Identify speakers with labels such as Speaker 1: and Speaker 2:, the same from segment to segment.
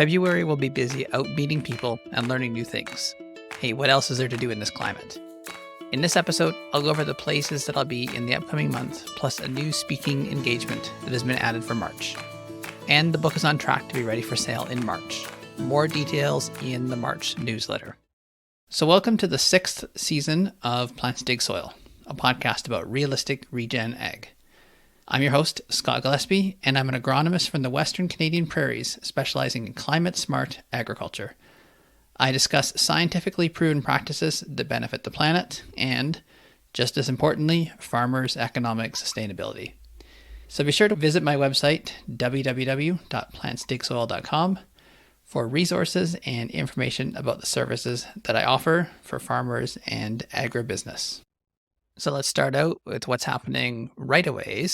Speaker 1: February will be busy out meeting people and learning new things. Hey, what else is there to do in this climate? In this episode, I'll go over the places that I'll be in the upcoming month, plus a new speaking engagement that has been added for March. And the book is on track to be ready for sale in March. More details in the March newsletter. So welcome to the 6th season of Plants Dig Soil, a podcast about realistic regen ag. I'm your host, Scott Gillespie, and I'm an agronomist from the Western Canadian Prairies, specializing in climate-smart agriculture. I discuss scientifically proven practices that benefit the planet and, just as importantly, farmers' economic sustainability. So be sure to visit my website, www.plantsdigsoil.com, for resources and information about the services that I offer for farmers and agribusiness. So let's start out with what's happening right away.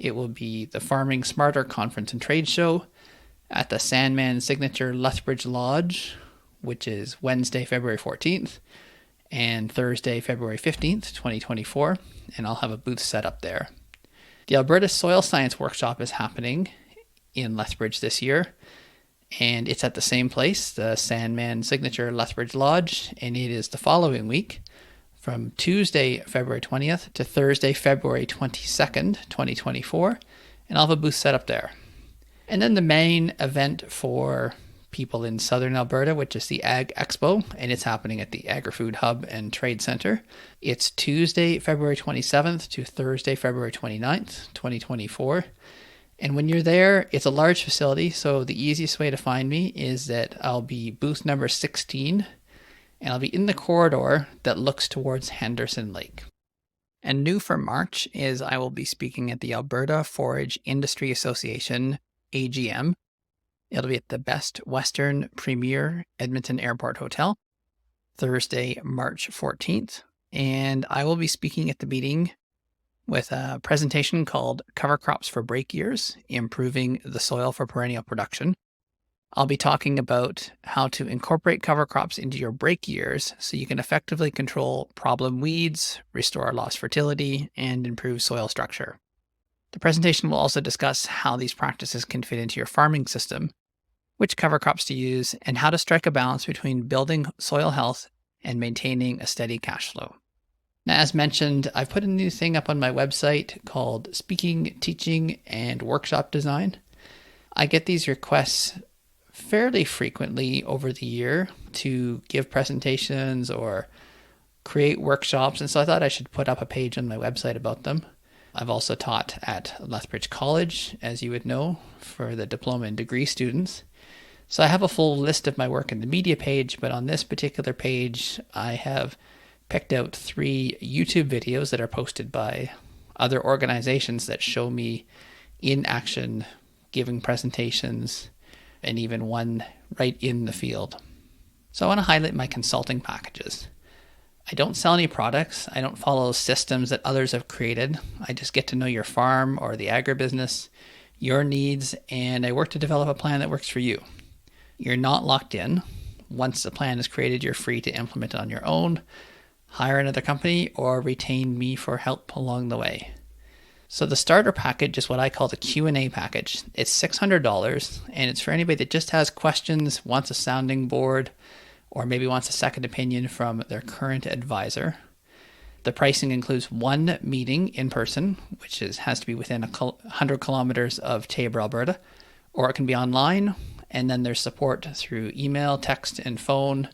Speaker 1: It will be the Farming Smarter Conference and Trade Show at the Sandman Signature Lethbridge Lodge, which is Wednesday, February 14th and Thursday, February 15th, 2024, and I'll have a booth set up there. The Alberta Soil Science Workshop is happening in Lethbridge this year, and it's at the same place, the Sandman Signature Lethbridge Lodge, and it is the following week, from Tuesday, February 20th to Thursday, February 22nd, 2024, and I'll have a booth set up there. And then the main event for people in southern Alberta, which is the Ag Expo, and it's happening at the Agri-Food Hub and Trade Center. It's Tuesday, February 27th to Thursday, February 29th, 2024. And when you're there, it's a large facility, so the easiest way to find me is that I'll be booth number 16, and I'll be in the corridor that looks towards Henderson Lake. And new for March is I will be speaking at the Alberta Forage Industry Association AGM. It'll be at the Best Western Premier Edmonton Airport Hotel, Thursday, March 14th. And I will be speaking at the meeting with a presentation called Cover Crops for Break Years, Improving the Soil for Perennial Production. I'll be talking about how to incorporate cover crops into your break years so you can effectively control problem weeds, restore lost fertility, and improve soil structure. The presentation will also discuss how these practices can fit into your farming system, which cover crops to use, and how to strike a balance between building soil health and maintaining a steady cash flow. Now, as mentioned, I've put a new thing up on my website called Speaking, Teaching, and Workshop Design. I get these requests fairly frequently over the year to give presentations or create workshops, and so I thought I should put up a page on my website about them. I've also taught at Lethbridge College, as you would know, for the diploma and degree students. So I have a full list of my work in the media page, but on this particular page, I have picked out 3 YouTube videos that are posted by other organizations that show me in action, giving presentations, and even one right in the field. So I want to highlight my consulting packages. I don't sell any products. I don't follow systems that others have created. I just get to know your farm or the agribusiness, your needs, and I work to develop a plan that works for you. You're not locked in. Once the plan is created, you're free to implement it on your own, hire another company, or retain me for help along the way. So the starter package is what I call the Q&A package. It's $600, and it's for anybody that just has questions, wants a sounding board, or maybe wants a second opinion from their current advisor. The pricing includes one meeting in person, which has to be within 100 kilometers of Taber, Alberta, or it can be online, and then there's support through email, text, and phone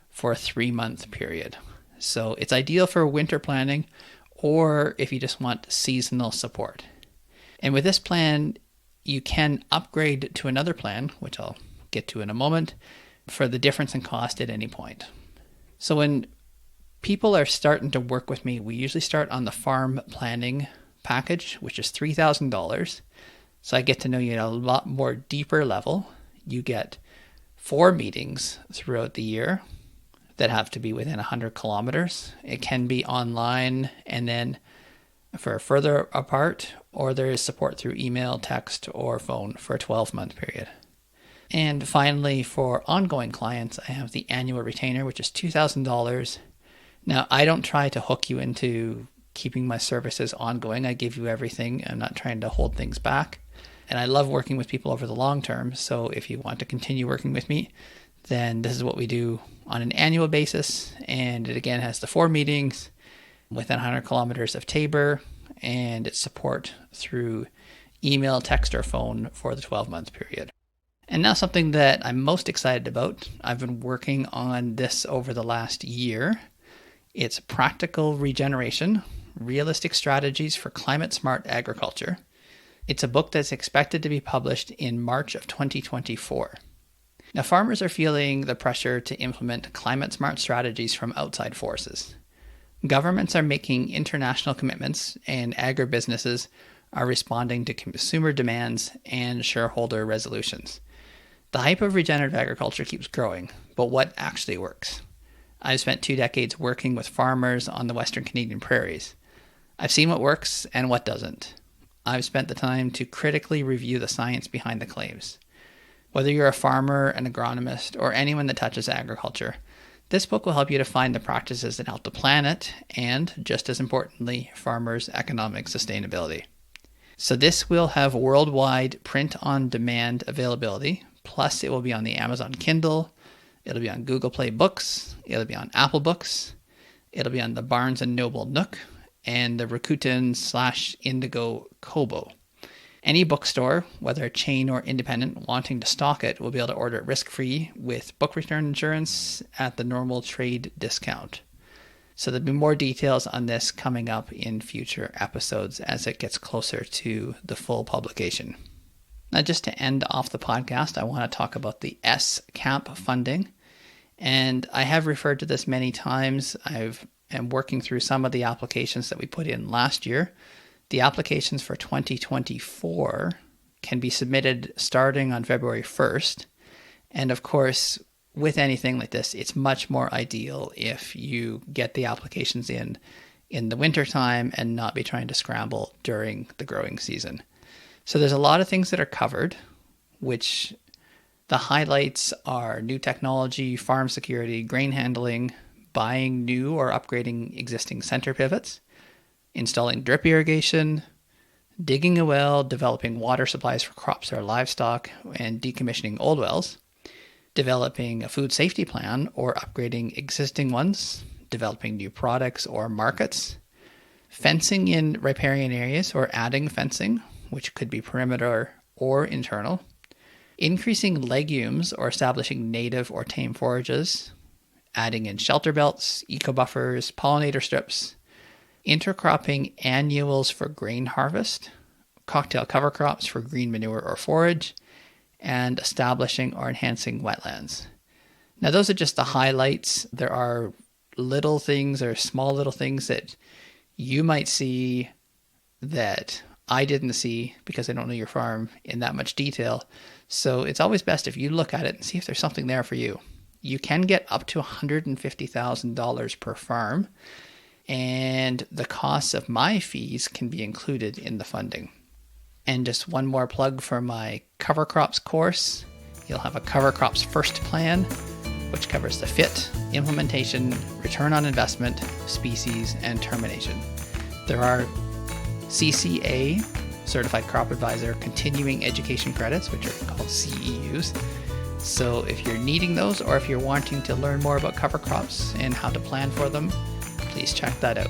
Speaker 1: for a 3-month period. So it's ideal for winter planning, or if you just want seasonal support. And with this plan, you can upgrade to another plan, which I'll get to in a moment, for the difference in cost at any point. So when people are starting to work with me, we usually start on the farm planning package, which is $3,000. So I get to know you at a lot more deeper level. You get 4 meetings throughout the year that have to be within 100 kilometers. It can be online and then for further apart, or there is support through email, text, or phone for a 12-month period. And finally, for ongoing clients, I have the annual retainer, which is $2,000. Now, I don't try to hook you into keeping my services ongoing. I give you everything. I'm not trying to hold things back. And I love working with people over the long term. So if you want to continue working with me, then this is what we do on an annual basis. And it again has the 4 meetings within 100 kilometers of Tabor, and its support through email, text, or phone for the 12-month period. And now something that I'm most excited about. I've been working on this over the last year. It's Practical Regeneration, Realistic Strategies for Climate Smart Agriculture. It's a book that's expected to be published in March of 2024. Now, farmers are feeling the pressure to implement climate smart strategies from outside forces. Governments are making international commitments, and agribusinesses are responding to consumer demands and shareholder resolutions. The hype of regenerative agriculture keeps growing, but what actually works? I've spent 2 decades working with farmers on the Western Canadian prairies. I've seen what works and what doesn't. I've spent the time to critically review the science behind the claims. Whether you're a farmer, an agronomist, or anyone that touches agriculture, this book will help you to find the practices that help the planet and, just as importantly, farmers' economic sustainability. So this will have worldwide print-on-demand availability, plus it will be on the Amazon Kindle, it'll be on Google Play Books, it'll be on Apple Books, it'll be on the Barnes & Noble Nook, and the Rakuten/Indigo Kobo. Any bookstore, whether a chain or independent, wanting to stock it will be able to order it risk-free with book return insurance at the normal trade discount. So there'll be more details on this coming up in future episodes as it gets closer to the full publication. Now, just to end off the podcast, I want to talk about the SCAP funding. And I have referred to this many times. I'm working through some of the applications that we put in last year. The applications for 2024 can be submitted starting on February 1st. And of course, with anything like this, it's much more ideal if you get the applications in the wintertime and not be trying to scramble during the growing season. So there's a lot of things that are covered, which the highlights are new technology, farm security, grain handling, buying new or upgrading existing center pivots, installing drip irrigation, digging a well, developing water supplies for crops or livestock, and decommissioning old wells, developing a food safety plan or upgrading existing ones, developing new products or markets, fencing in riparian areas or adding fencing, which could be perimeter or internal, increasing legumes or establishing native or tame forages, adding in shelter belts, eco-buffers, pollinator strips, intercropping annuals for grain harvest, cocktail cover crops for green manure or forage, and establishing or enhancing wetlands. Now, those are just the highlights. There are little things or small little things that you might see that I didn't see because I don't know your farm in that much detail. So it's always best if you look at it and see if there's something there for you. You can get up to $150,000 per farm, and the costs of my fees can be included in the funding. And just one more plug for my cover crops course. You'll have a cover crops first plan, which covers the fit, implementation, return on investment, species, and termination. There are CCA, Certified Crop Advisor, continuing education credits, which are called CEUs. So if you're needing those, or if you're wanting to learn more about cover crops and how to plan for them, please check that out.